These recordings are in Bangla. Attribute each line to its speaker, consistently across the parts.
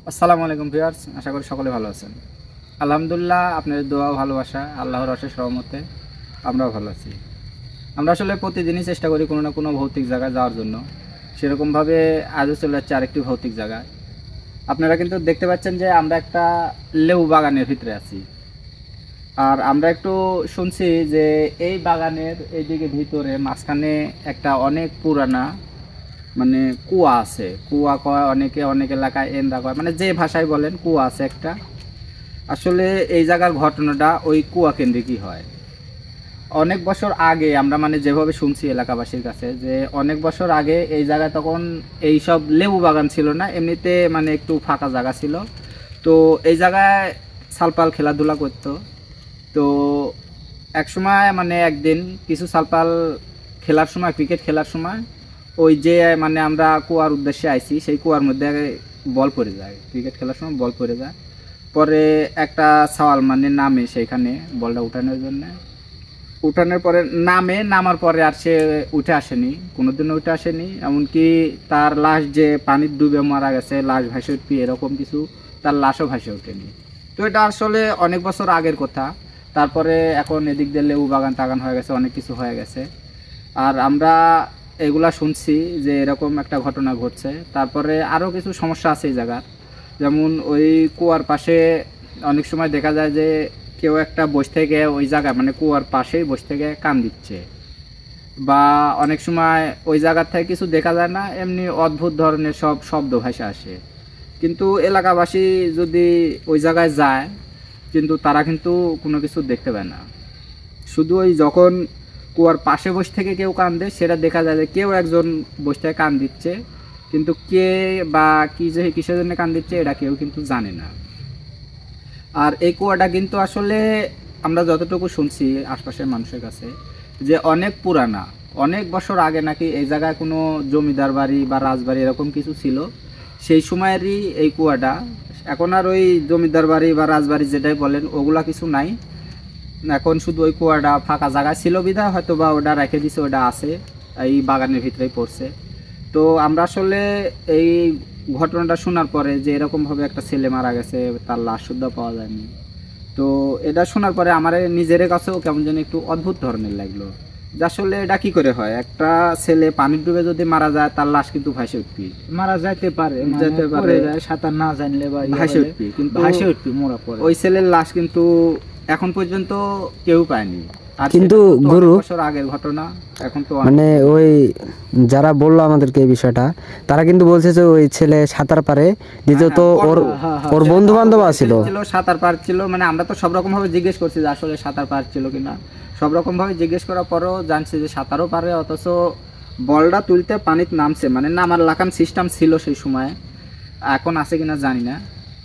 Speaker 1: আসসালামু আলাইকুম ভিউয়ার্স, আশা করি সকলে ভালো আছেন। আলহামদুলিল্লাহ, আপনাদের দোয়া ভালোবাসা আল্লাহর অশেষ রহমতে আমরাও ভালো আছি। আমরা আসলে প্রতিদিনই চেষ্টা করি কোনো না কোনো ভৌতিক জায়গায় যাওয়ার জন্য। সেরকমভাবে আজও চলে যাচ্ছে আরেকটি ভৌতিক জায়গায়। আপনারা কিন্তু দেখতে পাচ্ছেন যে আমরা একটা লেবু বাগানের ভিতরে আছি। আর আমরা একটু শুনছি যে এই বাগানের এইদিকে ভিতরে মাঝখানে একটা অনেক পুরানা মানে কুয়া আছে। কুয়া কয় অনেকে, অনেক এলাকায় এন্দা কয়, মানে যে ভাষায় বলেন কুয়া আছে একটা। আসলে এই জায়গার ঘটনাটা ওই কুয়া কেন্দ্রিকই হয়। অনেক বছর আগে আমরা মানে যেভাবে শুনছি এলাকাবাসীর কাছে, যে অনেক বছর আগে এই জায়গায় তখন এই সব লেবু বাগান ছিল না, এমনিতে মানে একটু ফাঁকা জায়গা ছিল। তো এই জায়গায় সালপাল খেলাধুলা করতো। তো এক সময় মানে একদিন কিছু সালপাল খেলার সময়, ক্রিকেট খেলার সময়, ওই যে মানে আমরা কুয়ার উদ্দেশ্যে আইছি, সেই কুয়ার মধ্যে বল পড়ে যায়। ক্রিকেট খেলার সময় বল পড়ে যায়। পরে একটা সওয়াল মানে নামে সেইখানে বলটা উঠানোর জন্য। উঠানোর পরে নামার পরে আর সে উঠে আসেনি, কোনোদিনও উঠে আসেনি। এমনকি তার লাশ যে পানির ডুবে মারা গেছে, লাশ ভাসে উঠবি এরকম কিছু, তার লাশও ভাসে ওঠেনি। তো এটা আসলে অনেক বছর আগের কথা। তারপরে এখন এদিক দিয়ে লেবু বাগান টাগান হয়ে গেছে, অনেক কিছু হয়ে গেছে। আর আমরা এগুলা শুনছি যে এরকম একটা ঘটনা ঘটছে। তারপরে আরও কিছু সমস্যা আছে এই জায়গার। যেমন ওই কুয়ার পাশে অনেক সময় দেখা যায় যে কেউ একটা বসে থেকে ওই জায়গায় মানে কুয়ার পাশেই বসে থেকে কান দিচ্ছে, বা অনেক সময় ওই জায়গার থেকে কিছু দেখা যায় না, এমনি অদ্ভুত ধরনের সব শব্দ ভাষা আসে। কিন্তু এলাকাবাসী যদি ওই জায়গায় যায়, কিন্তু তারা কিন্তু কোনো কিছু দেখতে পায় না। শুধু ওই যখন কুয়ার পাশে বসে থেকে কেউ কান দেয়, সেটা দেখা যায় যে কেউ একজন বসে থেকে কান দিচ্ছে, কিন্তু কে বা কী যে কিসের জন্য কান দিচ্ছে এটা কেউ কিন্তু জানে না। আর এই কুয়াটা কিন্তু আসলে আমরা যতটুকু শুনছি আশপাশের মানুষের কাছে, যে অনেক পুরানা, অনেক বছর আগে নাকি এই জায়গায় কোনো জমিদার বাড়ি বা রাজবাড়ি এরকম কিছু ছিল, সেই সময়েরই এই কুয়াটা। এখন আর ওই জমিদার বাড়ি বা রাজবাড়ি যেটাই বলেন ওগুলা কিছু নাই। এখন শুধু ওই কুয়াটা ফাঁকা জায়গা ছিল বিধায় হয়তো বা ওটা রেখে দিছে, ওটা আছে এই বাগানের ভিতরেই পড়ছে। তো আমরা আসলে এই ঘটনাটা শোনার পরে যে এরকমভাবে একটা ছেলে মারা গেছে, তার লাশ শুদ্ধ পাওয়া যায়নি, তো এটা শোনার পরে আমার নিজের কাছেও কেমন যেন একটু অদ্ভুত ধরনের লাগলো, যে আসলে এটা কি করে হয়। একটা ছেলে পানির ডুবে যদি মারা যায়, তার লাশ কিন্তু ভাসে উঠবি,
Speaker 2: মারা যাইতে পারে,
Speaker 1: যেতে পারে,
Speaker 2: পড়ে যায়, সাঁতার না জানলে বা
Speaker 1: ভাসে উঠবি, কিন্তু
Speaker 2: ভাসে উঠবি মোরা পরে।
Speaker 1: ওই ছেলের লাশ কিন্তু এখন পর্যন্ত কেউ পায়নি। আর
Speaker 3: কিন্তু
Speaker 1: সেটা তো
Speaker 3: গুরু
Speaker 1: অনেক বছর আগের ঘটনা, এখন তো
Speaker 3: মানে ওই যারা বললো আমাদেরকে এই বিষয়টা, তারা কিন্তু বলছে যে ওই ছেলে সাঁতার পারে, দ্বিতীয়ত ওর ওর বন্ধু বান্ধব আছিল।
Speaker 1: সাঁতার পারছিল, মানে আমরা তো সব রকম ভাবে জিজ্ঞেস করছি যে আসলে সাঁতার পারছিল কিনা। সব রকম ভাবে জিজ্ঞেস করার পরেও জানছি যে সাঁতারও পারে, অথচ বলটা তুলতে পানিতে নামছে, মানে নামার লাগাম সিস্টেম ছিল সেই সময়, এখন আছে কিনা জানি না।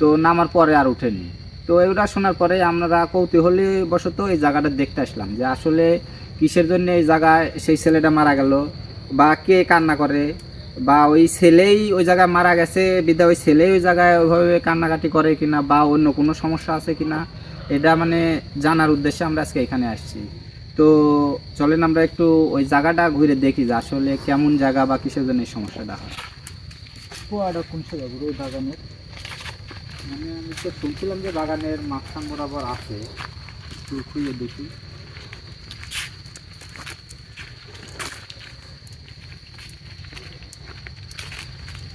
Speaker 1: তো নামার পরে আর উঠেনি। তো এগুলা শোনার পরে আমরা কৌতূহলী বশত এই জায়গাটা দেখতে আসলাম, যে আসলে কিসের জন্য এই জায়গায় সেই ছেলেটা মারা গেল, বা কে কান্না করে, বা ওই ছেলেই ওই জায়গায় মারা গেছে বিদ্যা ওই ছেলেই ওই জায়গায় ওইভাবে কান্নাকাটি করে কিনা, বা অন্য কোনো সমস্যা আছে কিনা, এটা মানে জানার উদ্দেশ্যে আমরা আজকে এখানে আসছি। তো চলেন আমরা একটু ওই জায়গাটা ঘুরে দেখি যে আসলে কেমন জায়গা বা কিসের জন্য এই সমস্যাটা হয়।
Speaker 2: কুয়াটা কোন জায়গা ওই বাগানের?
Speaker 1: মানে আমি তো শুনছিলাম যে বাগানের মাঝখান বরাবর আছে, একটু খুঁজে দেখি।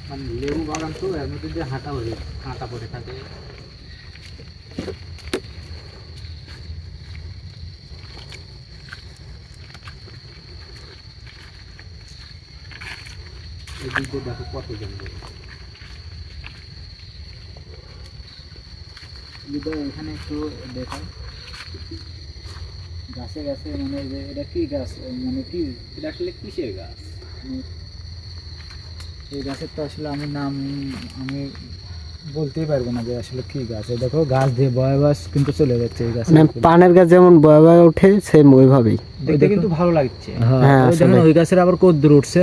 Speaker 1: মানে লেবু বাগান তো, এর মধ্যে দিয়ে হাঁটা হয়ে কাঁটা পড়ে থাকে। এদিকে দেখো কত জঙ্গল। এখানে একটু দেখা গাছে গাছে, মানে যে এটা কি গাছ, মানে কি এটা আসলে কিসের গাছ?
Speaker 2: এই গাছের তো আসলে আমি বলতেই পারবো না যে আসলে কি গাছ। এই দেখো গাছ দিয়ে বয় বাস কিন্তু চলে যাচ্ছে এই গাছ,
Speaker 3: মানে পানের গাছ যেমন বয়ে বয়ে ওঠে সেম ওইভাবেই।
Speaker 2: দেখতে কিন্তু ভালো লাগছে।
Speaker 3: হ্যাঁ,
Speaker 2: হ্যাঁ, ওই দেখেন
Speaker 3: আসলে।
Speaker 2: ওই গাছের আবার কদ্দুর উঠছে।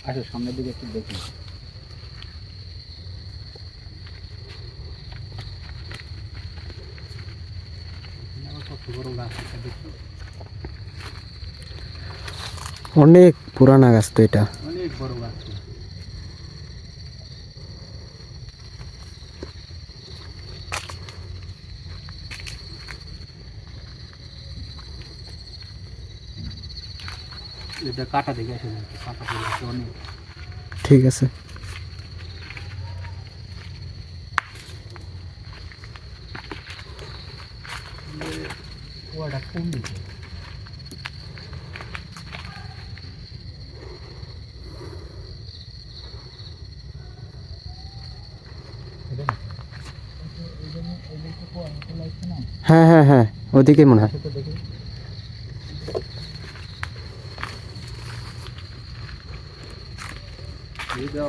Speaker 1: আসো সামনের দিকে একটু দেখি। কত বড় গাছ এটা দেখি,
Speaker 3: অনেক পুরানা গাছ তো এটা।
Speaker 1: অনেক বড় গাছ। এটা কাটা দেখে আসে কাটা পড়ে আছে অনেক।
Speaker 3: ঠিক আছে।
Speaker 1: কুয়াটা কোন দিকে?
Speaker 3: হ্যাঁ হ্যাঁ হ্যাঁ, ওদিকে মনে হয়।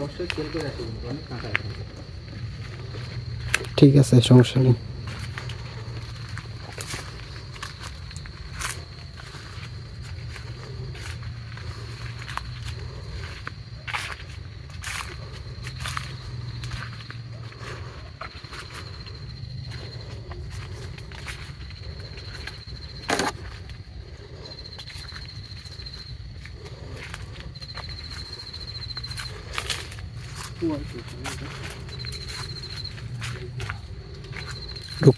Speaker 1: অবশ্যই তেল করে আসে কিন্তু অনেক কাঁটা আছে।
Speaker 3: ঠিক আছে, সমস্যা নেই।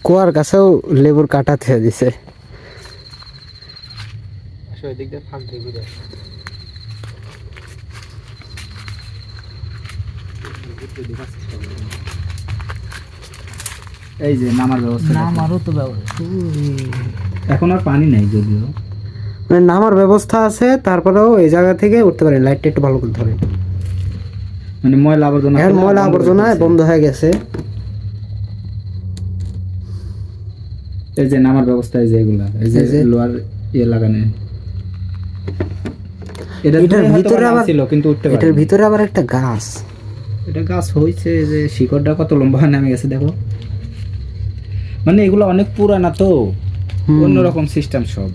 Speaker 3: কুয়ার কাছেও লেবুর কাটা থেকে দিছে।
Speaker 1: আসলে ওই দিক দিয়ে ফাঁক দিয়ে ঘুরে আসে। এই যে নামার ব্যবস্থা,
Speaker 2: নামারও তো ব্যবস্থা।
Speaker 1: এখন আর পানি নাই যদিও,
Speaker 3: মানে নামার ব্যবস্থা আছে, তারপরেও এই জায়গা থেকে উঠতে পারেন। লাইটটা একটু ভালো করে ধরেন।
Speaker 1: মানে ময়লা আবর্জনা
Speaker 3: এখন ময়লা আবর্জনা বন্ধ হয়ে গেছে।
Speaker 1: এই যে নামার ব্যবস্থা, এই যে এগুলা, এই যে লোয়ার ইয়ে লাগানো,
Speaker 3: এটার ভিতরে আবার
Speaker 1: ছিল কিন্তু উঠতে পারে।
Speaker 3: এটার ভিতরে আবার একটা গাছ।
Speaker 1: এটা গাছ হয়েছে, যে শিকড়টা কত লম্বা নামে গেছে দেখো। মানে এগুলো অনেক পুরানা তো, অন্যরকম সিস্টেম সব।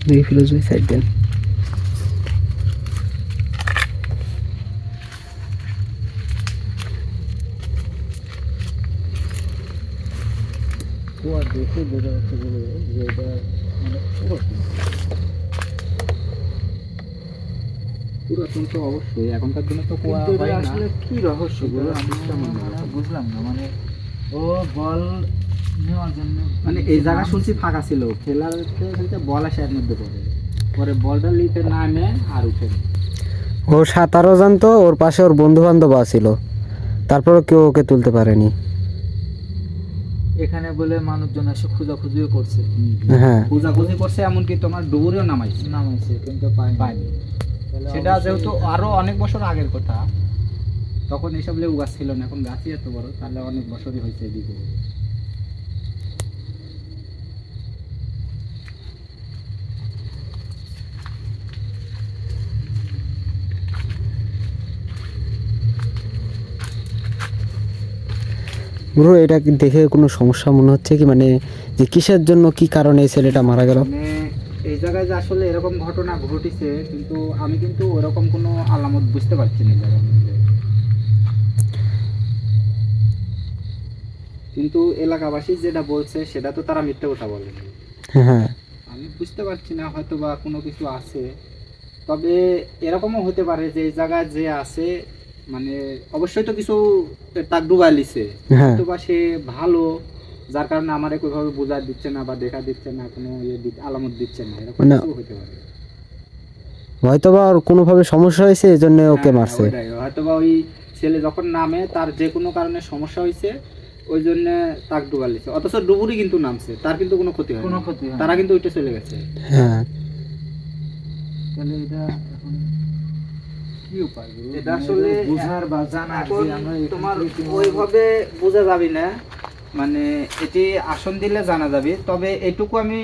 Speaker 3: দেখি ফিরোজ ভাই সাইড দেন।
Speaker 2: কুয়া দেখে বোঝা যাচ্ছে যে এটা মানে
Speaker 1: পুরাতন তো অবশ্যই, এখনকার দিনে তো কুয়া
Speaker 2: কিন্তু
Speaker 1: হয়
Speaker 2: এটা
Speaker 1: না।
Speaker 2: আসলে কি রহস্য গুলো আমি বুঝলাম না। মানে ও বল নেওয়ার জন্য
Speaker 1: মানে এই জায়গা শুনছি ফাঁকা ছিল, খেলাতে খেলতে বল আসে এর মধ্যে পড়ে, পরে বলটা নিতে নামে আর উঠে না।
Speaker 3: ও সাঁতারও জানতো, ওর পাশে ওর বন্ধু বান্ধব আছিল, তারপরে কেউ ওকে তুলতে পারেনি।
Speaker 2: এখানে বলে মানুষজন এসে খোঁজাখুঁজিও করছে,
Speaker 3: হ্যাঁ,
Speaker 1: খোঁজাখুঁজি করছে, এমনকি তোমার ডুবুরেও নামাইছে,
Speaker 2: নামাইছে কিন্তু পায়নি। তাহলে
Speaker 1: সেটা
Speaker 2: অবশ্যই
Speaker 1: যেহেতু আরো অনেক বছর আগের কথা, তখন এইসব লেবু গাছ ছিল না, এখন গাছই এত বড়, তাহলে অনেক বছরই হয়েছে এদিকে।
Speaker 3: ব্রো এটা কি দেখে কোনো সমস্যা মনে হচ্ছে কি, মানে যে কিসের জন্য, কি কারণে এই ছেলেটা মারা গেল?
Speaker 1: মানে এই জায়গায় যে আসলে এরকম ঘটনা ঘটেছে, কিন্তু আমি কিন্তু ওরকম কোনো আলামত বুঝতে পারছি না এই জায়গার মধ্যে। কিন্তু এলাকাবাসী যেটা বলছে সেটা তো তারা মিথ্যে কথা বলেনি।
Speaker 3: হ্যাঁ,
Speaker 1: আমি বুঝতে পারছি না, হয়তো বা কোনো কিছু আছে। তবে এরকমও হতে পারে যে এই জায়গায় যে আছে, মানে অবশ্যই তো কিছু তাক ডুবাই লিছে,
Speaker 3: হ্যাঁ।
Speaker 1: হয়তো বা সে ভালো, যার কারণে আমারে কোইভাবে বোঝা দিচ্ছে না বা দেখা দিচ্ছে না, কোনো আলামত দিচ্ছে না, এরকম
Speaker 3: না।
Speaker 1: কিছু হতে পারে।
Speaker 3: হয়তো বা ওর কোনোভাবে সমস্যা হয়েছে, এই জন্য ওকে
Speaker 1: হ্যাঁ,
Speaker 3: মারছে।
Speaker 1: ওইটাই। হয়তোবা ওই ছেলে যখন নামে তার যে কোনো কারণে সমস্যা হয়েছে, ওই জন্য তাক ডুবা লিছে। অথচ ডুবুরি কিন্তু নামছে, তার কিন্তু কোনো ক্ষতি হয়
Speaker 2: কোনো
Speaker 1: না,
Speaker 2: ক্ষতি হয় না।
Speaker 1: তারা কিন্তু ওইটা চলে গেছে।
Speaker 3: হ্যাঁ,
Speaker 2: তাহলে এটা এখন কি উপায় গুরু?
Speaker 1: এটা
Speaker 2: মানে
Speaker 1: আসলে
Speaker 2: বুঝার বা জানার
Speaker 1: এখন
Speaker 2: যে আমরা এখান
Speaker 1: তোমার
Speaker 2: থেকে কিভাবে-
Speaker 1: ওইভাবে বোঝা যাবে না, মানে এটি আসন দিলে জানা যাবে। তবে এটুকু আমি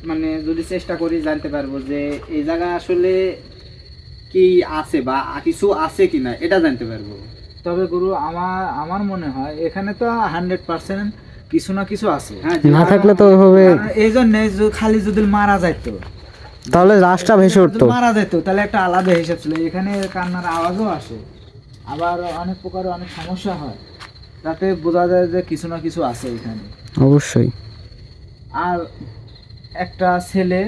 Speaker 1: মানে যদি চেষ্টা করি জানতে পারবো যে এই জায়গা আসলে কি আছে বা কিছু আছে কিনা, এটা জানতে পারবো।
Speaker 2: তবে গুরু আমার আমার মনে হয় এখানে তো 100% কিছু না কিছু আছে।
Speaker 1: হ্যাঁ,
Speaker 3: না থাকলে তো ওইভাবে,
Speaker 2: কারণ এই জন্য খালি যদি মারা যাইতো,
Speaker 3: তাহলে লাশটা ভেসে উঠতো।
Speaker 2: যদি মারা যেত তাহলে একটা আলাদা হিসাব ছিল। এখানে কান্নার আওয়াজও আসে, আবার অনেক প্রকার অনেক সমস্যা হয়, তাতে বোঝা যায় যে কিছু না কিছু আছে এখানে।
Speaker 3: অবশ্যই।
Speaker 2: আর একটা ছেলে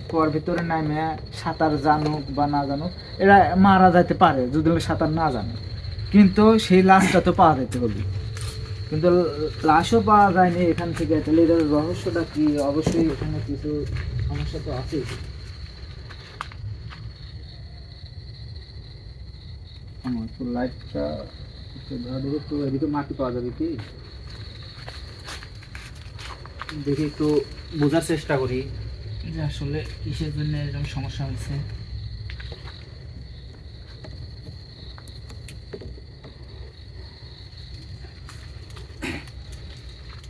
Speaker 2: কুয়ার ভিতরে নামে সাঁতার জানুক বা না জানুক, এরা মারা যাইতে পারে যদি সাঁতার না জানে, কিন্তু সেই লাশটা তো পাওয়া যেতে হবে। কিন্তু লাশও পাওয়া যায়নি এখান থেকে, তাহলে এটার রহস্যটা কি? অবশ্যই এখানে কিছু সমস্যা তো আছে।
Speaker 1: তো লাইটটা ধরা দেখি, একটু এদিকে মাটি পাওয়া যাবে কি দেখি, একটু বোঝার চেষ্টা করি যে আসলে কিসের জন্য এরকম সমস্যা হয়েছে।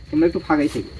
Speaker 1: তোমরা একটু ফাঁকাই থেকে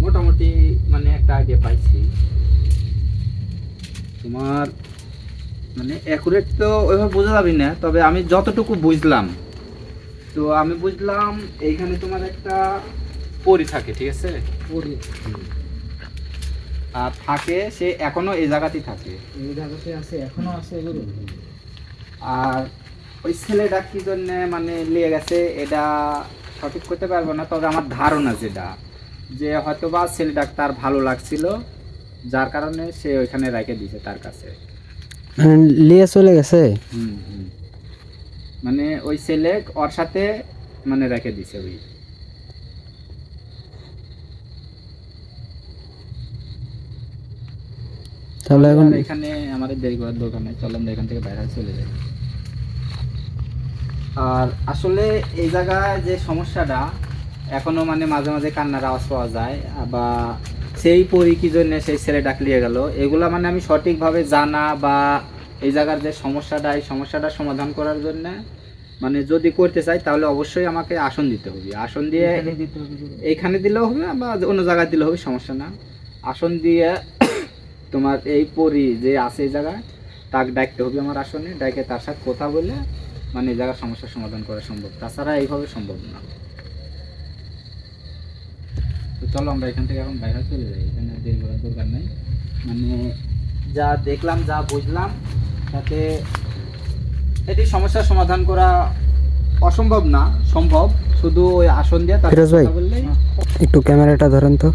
Speaker 1: মোটামুটি মানে একটা আইডিয়া পাইছি। তোমার মানে অ্যাকুরেট তো ওইভাবে বোঝা যাবে না, তবে আমি যতটুকু বুঝলাম, তো আমি বুঝলাম এইখানে তোমার একটা পরি থাকে, ঠিক আছে?
Speaker 2: পরি
Speaker 1: আর থাকে সে এখনো এই জায়গাতেই থাকে।
Speaker 2: এই জায়গাতে আছে, এখনো আছে এগুলো।
Speaker 1: আর ওই ছেলেটা কি জন্য মানে লিয়ে গেছে এটা সঠিক করতে পারবো না, তবে আমার ধারণা যেটা যে হয়তো বা ছেলেটা তার ভালো লাগছিল, যার কারণে সে ওইখানে রেখে দিয়েছে তার কাছে।
Speaker 3: লিয়ে চলে গেছে।
Speaker 1: মানে ওই ছেলে ওর সাথে মানে রেখে দিছে ওই।
Speaker 3: তাহলে এখন
Speaker 1: আর এখানে আমাদের দেরি করার দরকার নেই, চলো আমরা এখান থেকে বাইরে চলে যাই। আর আসলে এই জায়গায় যে সমস্যাটা এখনো মানে মাঝে মাঝে কান্নার আওয়াজ পাওয়া যায়, বা সেই পরি কি জন্য সেই ছেলে ডাকলিয়ে গেল, এগুলা মানে আমি সঠিকভাবে জানা বা এই জায়গার যে সমস্যাটা, এই সমস্যাটা সমাধান করার জন্য মানে যদি করতে চাই তাহলে অবশ্যই আমাকে আসন দিতে হবে। আসন দিয়ে
Speaker 2: এখানে দিতে হবে গুরু।
Speaker 1: এইখানে দিলেও হবে বা অন্য জায়গায় দিলেও হবে, সমস্যা না। আসন দিয়ে তোমার এই পরি যে আছে এই জায়গায় তাকে ডাকতে হবে আমার আসনে, ডাকে তার সাথে কথা বলে মানে এই জায়গার সমস্যার সমাধান করা সম্ভব, তাছাড়া এইভাবে সম্ভব না। তো চলো আমরা এখান থেকে এখন বাইরে চলে যাই, এখানে দেরি করার দরকার নেই। মানে যা দেখলাম যা বুঝলাম তাতে এটি সমস্যার সমাধান করা অসম্ভব না, সম্ভব। শুধু ওই আসন দিয়ে তার
Speaker 3: ফিরোজ ভাই,
Speaker 1: কথা বললেই।
Speaker 3: একটু ক্যামেরাটা ধরেন তো।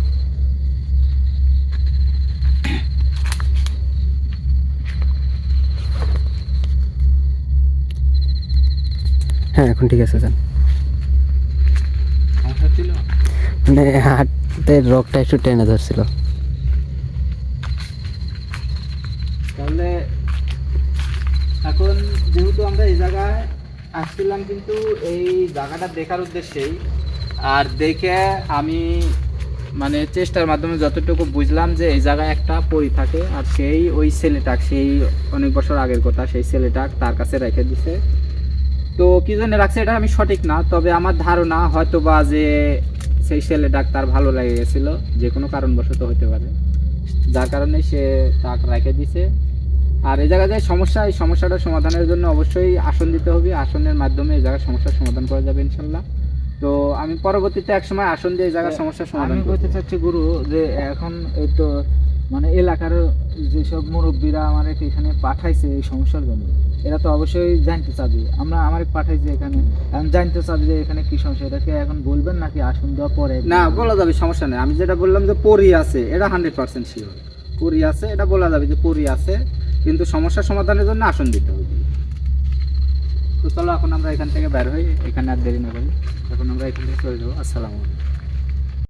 Speaker 3: হ্যাঁ এখন ঠিক আছে, যান।
Speaker 1: সমস্যা ছিল
Speaker 3: মানে হাতের রগটা একটু টেনে ধরছিল।
Speaker 1: তাহলে এখন যেহেতু আমরা এই জায়গায় আসছিলাম কিন্তু এই জায়গাটা দেখার উদ্দেশ্যেই, আর দেখে আমি মানে চেষ্টার মাধ্যমে যতটুকু বুঝলাম যে এই জায়গায় একটা পরি থাকে, আর সেই ওই ছেলেটা, সেই অনেক বছর আগের কথা, সেই ছেলেটা তার কাছে রেখে দিছে। তো কি জন্য রাখছে এটা আমি সঠিক না, তবে আমার ধারণা হয়তো বা যে সেই ছেলেটা তার ভালো লেগে গেছিলো, যে কোনো কারণবশত হতে পারে, যার কারণে সে তাকে রেখে দিছে। আর এই জায়গায় যে সমস্যা, এই সমস্যাটা সমাধানের জন্য অবশ্যই আসন দিতে হবে, আসনের মাধ্যমে এই জায়গার সমস্যার সমাধান করা যাবে ইনশাল্লাহ। তো আমি পরবর্তীতে একসময় আসন দিয়ে এই জায়গার সমস্যার সমাধান
Speaker 2: আমি
Speaker 1: করব।
Speaker 2: বলতে চাচ্ছি গুরু যে এখন এই তো মানে এলাকার যেসব মুরব্বীরা আমার এখানে পাঠাইছে এই সমস্যার জন্য, এরা তো অবশ্যই জানতে চাবে, আমরা আমার পাঠাইছে এখানে, আমি জানতে চাবি যে এখানে কি সমস্যা, এটাকে এখন বলবেন নাকি আসন দেওয়া পরে?
Speaker 1: না, বলা যাবে, সমস্যা নেই। আমি যেটা বললাম যে পরি আছে, এটা 100% শিওর পরি আছে, এটা বলা যাবে যে পরি আছে, কিন্তু সমস্যার সমাধানের জন্য আসন দিতে হবে। তো চলো এখন আমরা এখান থেকে বের হই, এখানে আর দেরি না করি, এখন আমরা এখান থেকে চলে যাবো। আসসালামু আলাইকুম।